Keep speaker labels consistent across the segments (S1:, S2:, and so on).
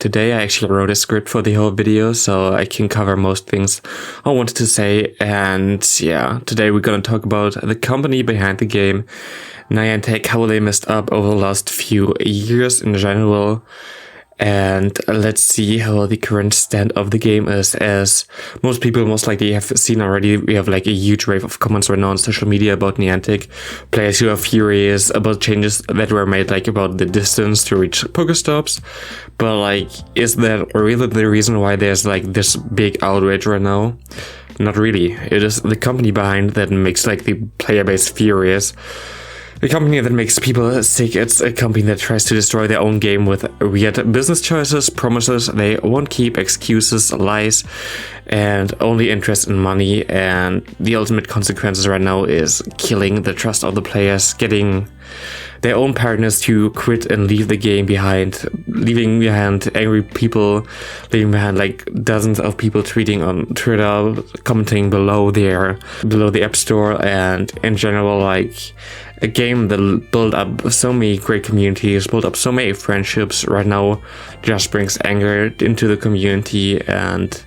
S1: Today I actually wrote a script for the whole video so I can cover most things I wanted to say, and yeah, today we're gonna talk about the company behind the game, Niantic, how they messed up over the last few years in general, and let's see how the current stand of the game is. As most people most likely have seen already, we have like a huge wave of comments right now on social media about Niantic, players who are furious about changes that were made, like about the distance to reach Pokestops. But like, is that really the reason why there's like this big outrage right now? Not really. It is the company behind that makes like the player base furious. The company that makes people sick. It's a company that tries to destroy their own game with weird business choices, promises they won't keep, excuses, lies, and only interest in money. And the ultimate consequences right now is killing the trust of the players, getting their own partners to quit and leave the game behind, leaving behind angry people, leaving behind like dozens of people tweeting on Twitter, commenting below the App Store, and in general, like a game that built up so many great communities, built up so many friendships, right now just brings anger into the community, and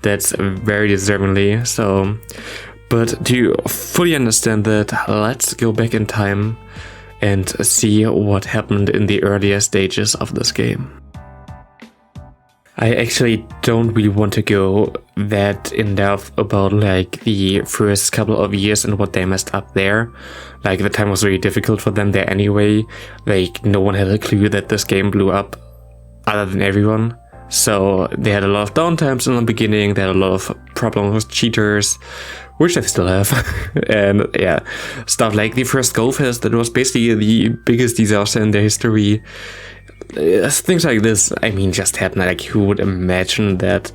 S1: that's very deservingly so. But to fully understand that, let's go back in time and see what happened in the earlier stages of this game. I actually don't really want to go that in depth about like the first couple of years and what they messed up there. Like, the time was really difficult for them there anyway. Like, no one had a clue that this game blew up other than everyone. So they had a lot of downtimes in the beginning, they had a lot of problems with cheaters, which they still have. And yeah, stuff like the first Go Fest, that was basically the biggest disaster in their history. Things like this, I mean, just happen. Like, who would imagine that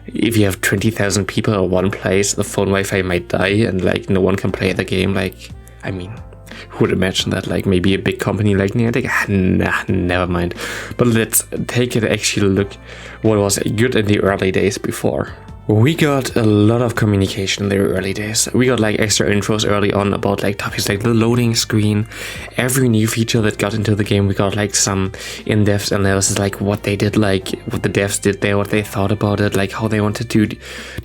S1: if you have 20,000 people in one place, the phone Wi-Fi might die and like no one can play the game? Like, I mean, who would imagine that? Like, maybe a big company like Niantic? Nah, never mind. But let's take it actually look what was good in the early days before. We got a lot of communication in the early days. We got like extra intros early on about like topics like the loading screen, every new feature that got into the game. We got like some in-depth analysis, like what they did, like what the devs did there, what they thought about it, like how they wanted to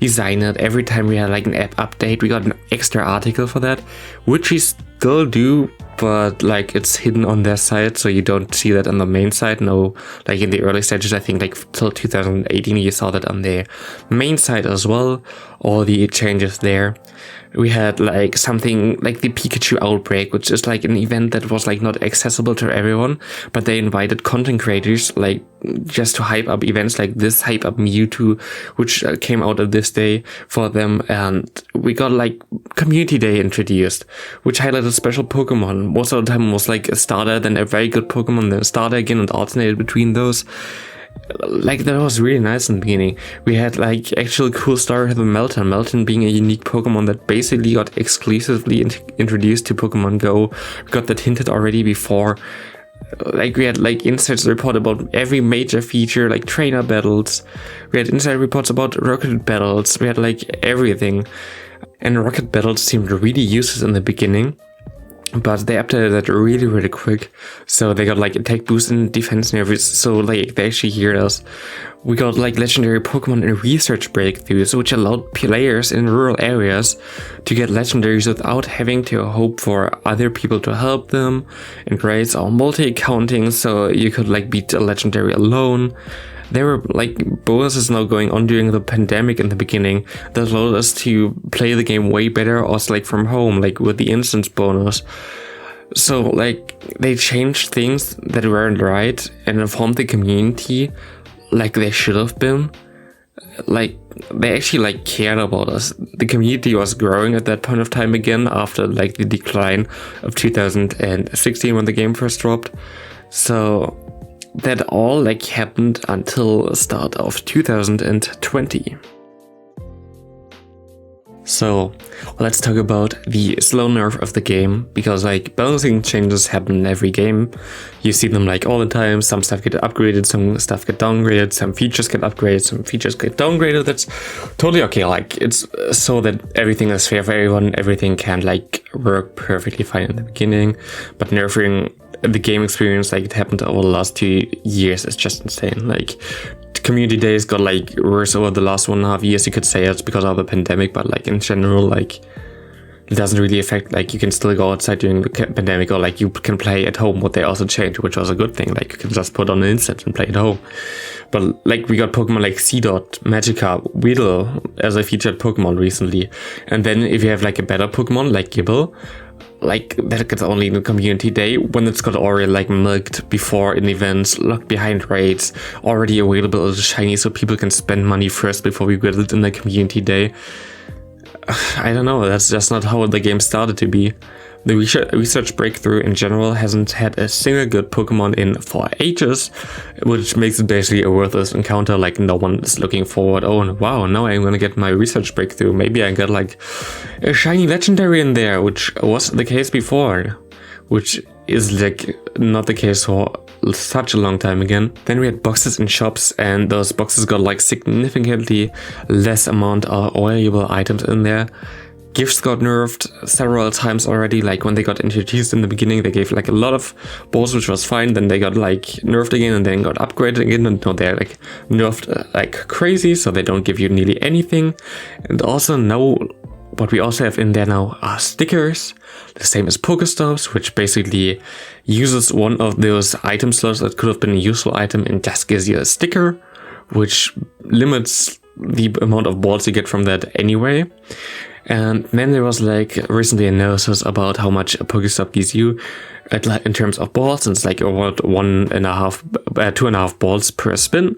S1: design it. Every time we had like an app update, we got an extra article for that, which we still do, but like it's hidden on their site, so you don't see that on the main site. No, like in the early stages, I think like till 2018 you saw that on their main site as well, all the changes there. We had like something like the Pikachu Outbreak, which is like an event that was like not accessible to everyone, but they invited content creators like just to hype up events like this, hype up Mewtwo, which came out of this day for them. And we got like Community Day introduced, which highlighted special Pokemon. Most of the time it was like a starter, then a very good Pokemon, then a starter again, and alternated between those. Like, that was really nice in the beginning. We had like actual cool story with Melton being a unique Pokemon that basically got exclusively introduced to Pokemon Go. We got that hinted already before. Like, we had like insights report about every major feature, like trainer battles. We had insight reports about rocket battles. We had like everything. And rocket battles seemed really useless in the beginning, but they updated that really quick. So they got like attack boost and defense nerfs, so like they actually hear us. We got like legendary Pokemon and research breakthroughs, which allowed players in rural areas to get legendaries without having to hope for other people to help them. And raids are multi-accounting, so you could like beat a legendary alone. There were like bonuses now going on during the pandemic in the beginning that allowed us to play the game way better, also like from home, like with the instance bonus. So like they changed things that weren't right and informed the community like they should have been. Like, they actually like cared about us. The community was growing at that point of time again after like the decline of 2016 when the game first dropped. So that all like happened until the start of 2020. So let's talk about the slow nerf of the game, because like balancing changes happen in every game. You see them like all the time. Some stuff get upgraded, some stuff get downgraded, some features get upgraded, some features get downgraded. That's totally okay. Like it's so that everything is fair for everyone. Everything can like work perfectly fine in the beginning, but nerfing the game experience like it happened over the last 2 years is just insane. Like community days got like worse over the last 1.5 years. You could say it's because of the pandemic, but like in general, like it doesn't really affect, like you can still go outside during the pandemic, or like you can play at home, what they also changed, which was a good thing. Like you can just put on an instant and play at home. But like we got Pokemon like Seedot, Magikarp, Weedle as a featured Pokemon recently. And then if you have like a better Pokemon like Gible, like that gets only in the community day, when it's got already like milked before in events, locked behind raids, already available as a shiny, so people can spend money first before we get it in the community day. I don't know, that's just not how the game started to be. The research breakthrough in general hasn't had a single good Pokemon in for ages, which makes it basically a worthless encounter. Like no one is looking forward, oh wow, now I'm gonna get my research breakthrough. Maybe I got like a shiny legendary in there, which was the case before, which is like not the case for such a long time again. Then we had boxes in shops, and those boxes got like significantly less amount of valuable items in there. Gifts got nerfed several times already. Like when they got introduced in the beginning, they gave like a lot of balls, which was fine. Then they got like nerfed again, and then got upgraded again. And now they're like nerfed like crazy, so they don't give you nearly anything. And also now what we also have in there now are stickers, the same as Pokestops, which basically uses one of those item slots that could have been a useful item and just gives you a sticker, which limits the amount of balls you get from that anyway. And then there was like recently analysis about how much a Pokestop gives you in terms of balls, and it's like about 2.5 balls per spin.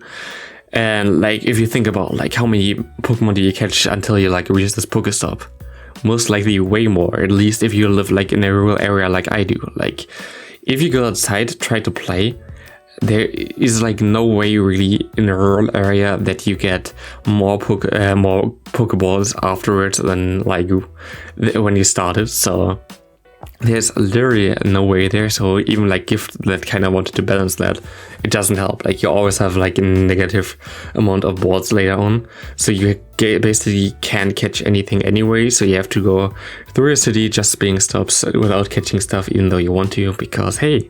S1: And like if you think about like how many Pokemon do you catch until you like reach this Pokestop, most likely way more, at least if you live like in a rural area like I do. Like if you go outside, try to play, there is like no way really in a rural area that you get more Pokeballs afterwards than like when you started. So there's literally no way there. So even like Gift that kind of wanted to balance that, it doesn't help. Like you always have like a negative amount of balls later on, so you basically can't catch anything anyway. So you have to go through a city just being stops without catching stuff, even though you want to, because hey,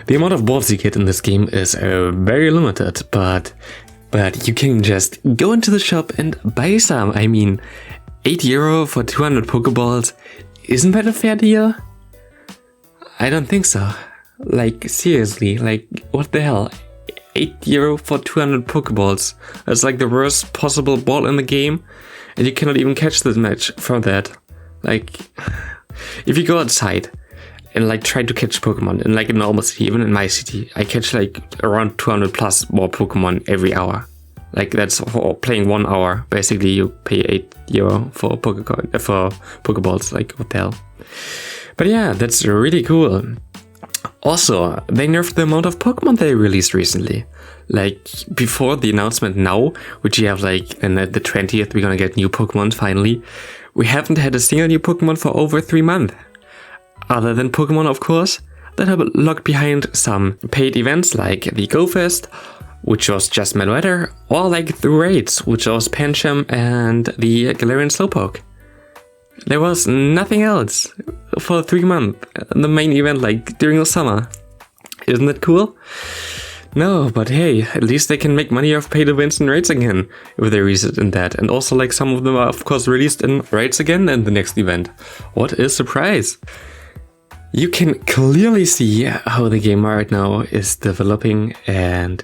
S1: the amount of balls you get in this game is very limited. But you can just go into the shop and buy some. I mean, €8 for 200 Pokeballs, isn't that a fair deal? I don't think so. Like seriously, like what the hell? €8 for 200 Pokeballs. That's like the worst possible ball in the game, and you cannot even catch this match from that. Like, if you go outside and like try to catch Pokemon in like a normal city, even in my city, I catch like around 200 plus more Pokemon every hour. Like that's for playing 1 hour. Basically, you pay €8 for Pokeballs. Like what the hell? But yeah, that's really cool. Also, they nerfed the amount of Pokemon they released recently. Like before the announcement now, which you have like in the 20th, we're gonna get new Pokemon finally. We haven't had a single new Pokemon for over 3 months. Other than Pokemon, of course, that are locked behind some paid events like the Go Fest, which was just Melweather, or like the raids, which was Pancham and the Galarian Slowpoke. There was nothing else for 3 months, the main event like during the summer. Isn't that cool? No, but hey, at least they can make money off paid events and raids again, if they release it in that. And also like some of them are of course released in raids again in the next event. What a surprise! You can clearly see how the game right now is developing, and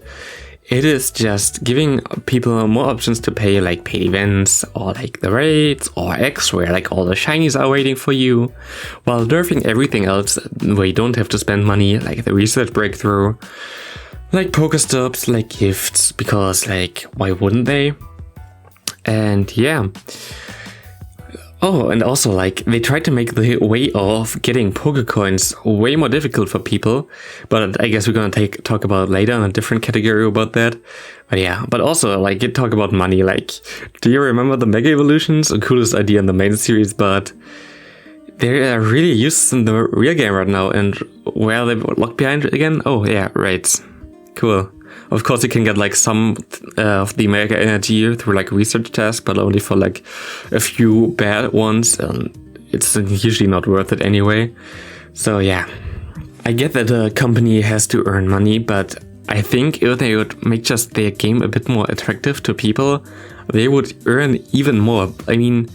S1: it is just giving people more options to pay, like paid events or like the raids or X, where like all the shinies are waiting for you, while nerfing everything else where you don't have to spend money, like the research breakthrough, like Pokestops, like gifts, because like why wouldn't they? And yeah, Oh, and also, like, they tried to make the way of getting Pokecoins way more difficult for people, but I guess we're gonna talk about later in a different category about that. But yeah, but also, like, you talk about money, like, do you remember the Mega Evolutions? The coolest idea in the main series, but they are really used in the real game right now, and where are they locked behind again? Oh, yeah, raids. Cool. Of course, you can get like some of the Mega Energy through like research tasks, but only for like a few bad ones, and it's usually not worth it anyway. So yeah, I get that a company has to earn money, but I think if they would make just their game a bit more attractive to people, they would earn even more. I mean,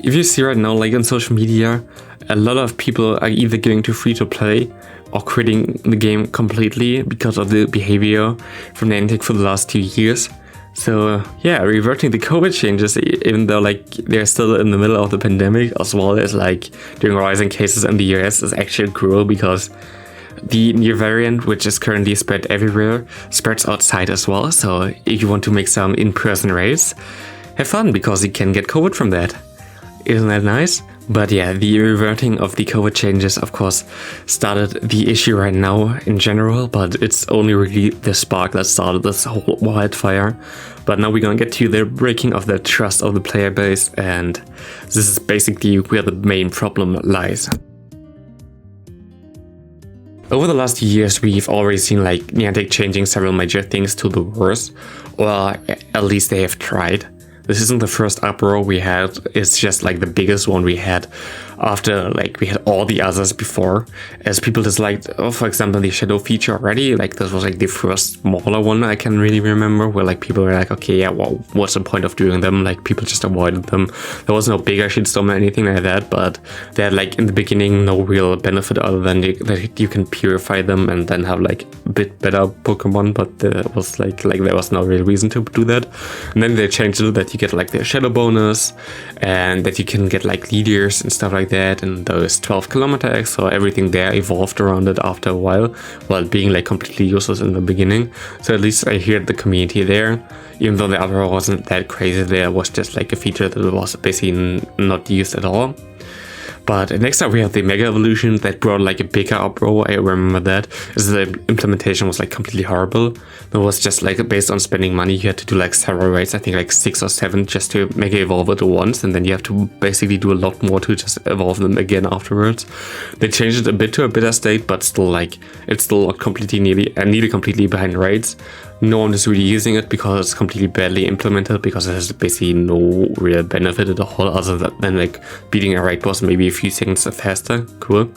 S1: if you see right now, like on social media, a lot of people are either going to free to play or quitting the game completely because of the behavior from Niantic for the last 2 years. So yeah, reverting the COVID changes, even though like they're still in the middle of the pandemic, as well as like during rising cases in the US, is actually cruel because the new variant, which is currently spread everywhere, spreads outside as well. So if you want to make some in-person raids, have fun because you can get COVID from that. Isn't that nice? But yeah, the reverting of the COVID changes, of course, started the issue right now in general, but it's only really the spark that started this whole wildfire. But now we're gonna get to the breaking of the trust of the player base, and this is basically where the main problem lies. Over the last years, we've already seen like Niantic changing several major things to the worse, or at least they have tried. This isn't the first uproar we had, it's just like the biggest one we had after like we had all the others before, as people disliked, for example, the shadow feature already. Like this was like the first smaller one I can really remember, where like people were like, okay, yeah, well, what's the point of doing them? Like people just avoided them. There was no bigger shitstorm or anything like that, but they had like in the beginning no real benefit other than that you can purify them and then have like a bit better Pokemon, but there was like there was no real reason to do that. And then they changed it that you get like the shadow bonus and that you can get like leaders and stuff like that, and those 12 kilometer eggs, so everything there evolved around it after a while being like completely useless in the beginning. So at least I heard the community there, even though the other wasn't that crazy. There was just like a feature that was basically not used at all. But next up we have the Mega Evolution that brought like a bigger uproar. I remember that, as the implementation was like completely horrible. It was just like based on spending money. You had to do like several raids, I think like 6 or 7 just to Mega Evolve it once, and then you have to basically do a lot more to just evolve them again afterwards. They changed it a bit to a better state, but still like it's still nearly completely behind raids. No one is really using it because it's completely badly implemented, because it has basically no real benefit at all other than like beating a raid boss maybe a few seconds faster. Cool.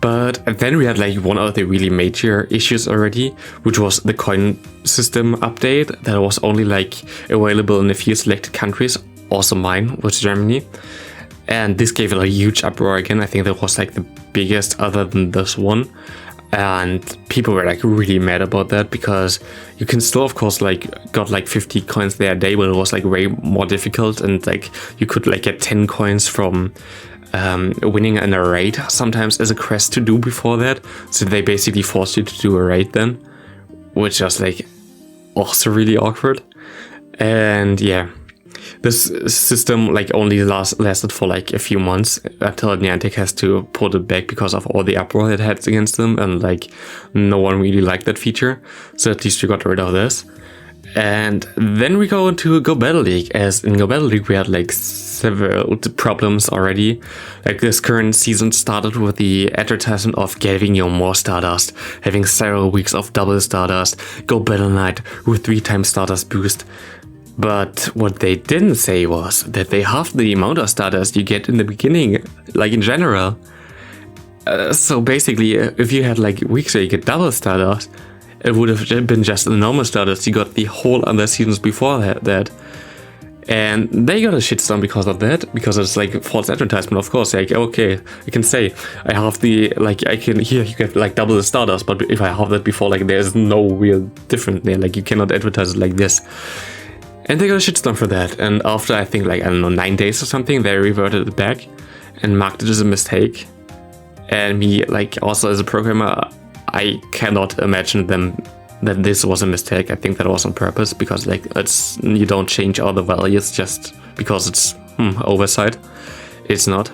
S1: But then we had like one of the really major issues already, which was the coin system update that was only like available in a few selected countries, also mine, which is Germany. And this gave it a huge uproar again. I think that was like the biggest other than this one. And people were like really mad about that, because you can still of course like got like 50 coins there a day, but it was like way more difficult, and like you could like get 10 coins from winning in a raid sometimes as a quest to do before that. So they basically forced you to do a raid then, which was like also really awkward. And yeah, this system like only lasted for like a few months until Niantic has to put it back because of all the uproar it had against them, and like no one really liked that feature. So at least we got rid of this. And then we go into Go Battle League, as in Go Battle League we had like several problems already. Like this current season started with the advertisement of giving you more Stardust, having several weeks of double Stardust, Go Battle Night with 3 times Stardust boost. But what they didn't say was that they halved the amount of Stardust you get in the beginning, like in general. So basically, if you had like weeks where you get double Stardust, it would have been just the normal Stardust you got the whole other seasons before that. And they got a shitstorm because of that, because it's like false advertisement, of course. Like, okay, I can say I have the, like, I can, here you get like double the Stardust, but if I have that before, like, there's no real difference there. Like, you cannot advertise it like this. And they got a shitstorm for that. And after, I think, like, I don't know, 9 days or something, they reverted it back and marked it as a mistake. And me, like, also as a programmer, I cannot imagine that this was a mistake. I think that was on purpose, because like you don't change all the values just because it's oversight. It's not.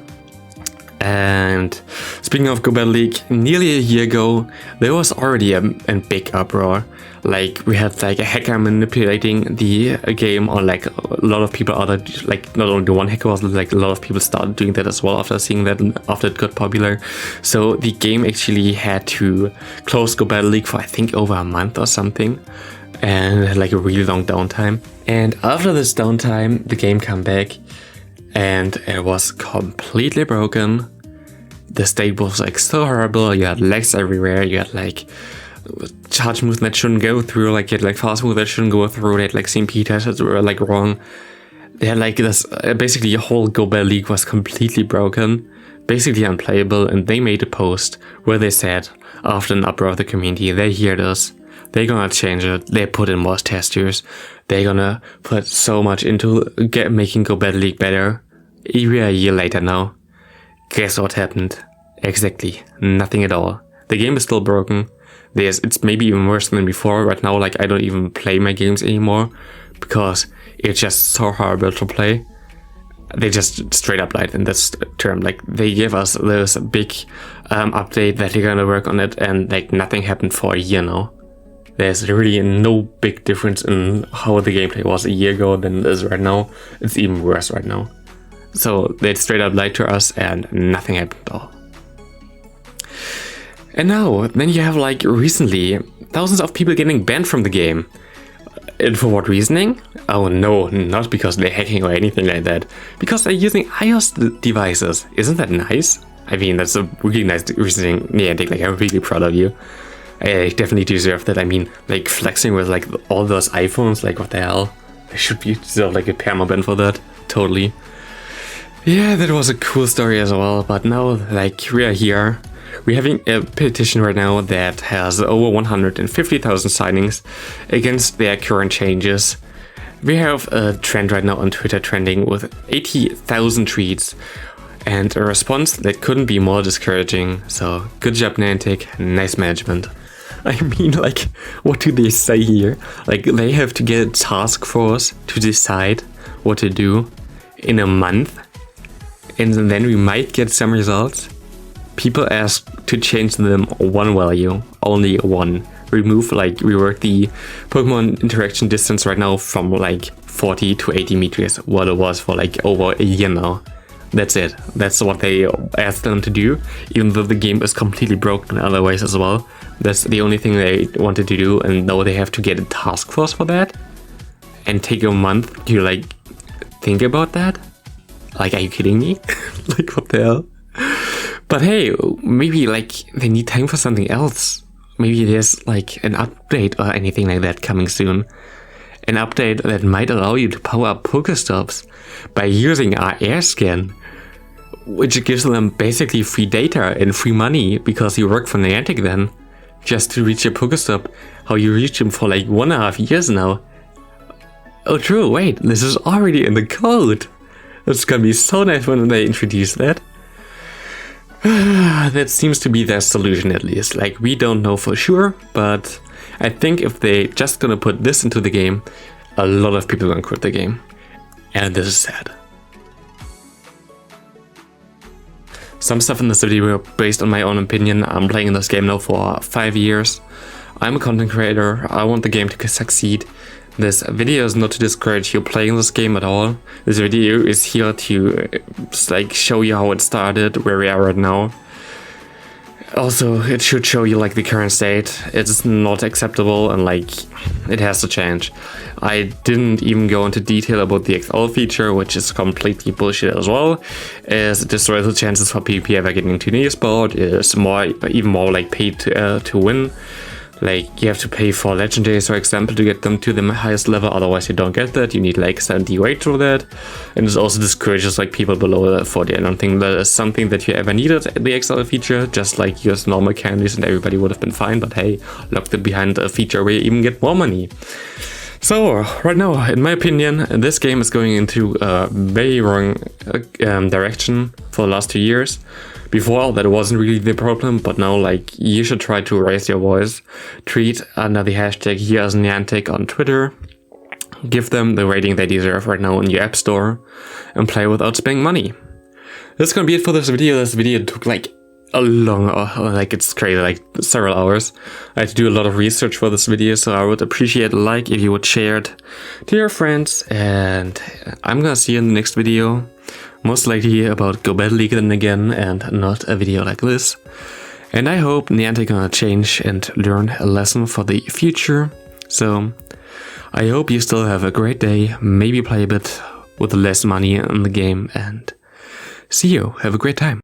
S1: And speaking of Go Battle League, nearly a year ago, there was already a big uproar. Like, we had like a hacker manipulating the game, or like a lot of people other, like not only one hacker, was like a lot of people started doing that as well after seeing that, after it got popular. So the game actually had to close Go Battle League for I think over a month or something, and like a really long downtime. And after this downtime, the game came back, and it was completely broken. The state was like so horrible. You had lags everywhere. You had like charge moves that shouldn't go through. Like you had like fast moves that shouldn't go through. They had like CMP tests that were like wrong. They had like this. Basically, your whole Go Battle League was completely broken, basically unplayable. And they made a post where they said, after an uproar of the community, they hear this. They're gonna change it. They put in more testers. They're gonna put so much into making Go Battle League better. Even a year later now, guess what happened? Exactly nothing at all. The game is still broken. It's maybe even worse than before. Right now, like I don't even play my games anymore because it's just so horrible to play. They just straight up lied in this term. Like they gave us this big update that they're gonna work on it, and like nothing happened for a year now. There's really no big difference in how the gameplay was a year ago than it is right now. It's even worse right now. So they straight up lied to us and nothing happened at all. And now, then you have like recently thousands of people getting banned from the game. And for what reasoning? Oh no, not because they're hacking or anything like that. Because they're using iOS devices. Isn't that nice? I mean, that's a really nice reasoning. Yeah, like I'm really proud of you. I definitely deserve that. I mean, like flexing with like all those iPhones, like what the hell? There should be deserve like a permaban for that. Totally. Yeah, that was a cool story as well. But now, like, we are here. We're having a petition right now that has over 150,000 signings against their current changes. We have a trend right now on Twitter trending with 80,000 tweets and a response that couldn't be more discouraging. So good job, Niantic. Nice management. I mean, like, what do they say here? Like, they have to get a task force to decide what to do in a month, and then we might get some results. People ask to change them one value, only one. Rework the Pokemon interaction distance right now from like 40 to 80 meters, what it was for like over a year now. That's it. That's what they asked them to do, even though the game is completely broken in other ways as well. That's the only thing they wanted to do, and now they have to get a task force for that and take a month to like think about that. Like, are you kidding me? Like, what the hell? But hey, maybe like they need time for something else. Maybe there's like an update or anything like that coming soon. An update that might allow you to power up Pokestops by using our AirScan, which gives them basically free data and free money because you work for Niantic then, just to reach your Pokestop, how you reach them for like 1.5 years now. Oh true, wait, this is already in the code. It's gonna be so nice when they introduce that. That seems to be their solution at least. Like, we don't know for sure, but I think if they just gonna put this into the game, a lot of people are gonna quit the game. And this is sad. Some stuff in this video based on my own opinion. I'm playing this game now for 5 years. I'm a content creator. I want the game to succeed. This video is not to discourage you playing this game at all. This video is here to like show you how it started, where we are right now. Also, it should show you like the current state. It's not acceptable and like it has to change. I didn't even go into detail about the XL feature, which is completely bullshit as well, as it destroys the chances for PvP ever getting into an esport. It's even more like paid to win. Like, you have to pay for legendaries, for example, to get them to the highest level, otherwise you don't get that. You need like 78 for that. And it also discourages like people below 40. I don't think that is something that you ever needed, the XL feature. Just like use normal candies and everybody would have been fine, but hey, locked it behind a feature where you even get more money. So, right now, in my opinion, this game is going into a very wrong direction for the last 2 years. Before, that wasn't really the problem, but now, like, you should try to raise your voice. Tweet under the hashtag HereIsNiantic on Twitter. give them the rating they deserve right now in your app store, and play without spending money. That's gonna be it for this video. This video took like a long, like it's crazy, like several hours. I had to do a lot of research for this video, so I would appreciate a like if you would share it to your friends, and I'm gonna see you in the next video. Most likely about Go Battle League then again, and not a video like this. And I hope Niantic gonna change and learn a lesson for the future. So I hope you still have a great day, maybe play a bit with less money in the game, and see you. Have a great time.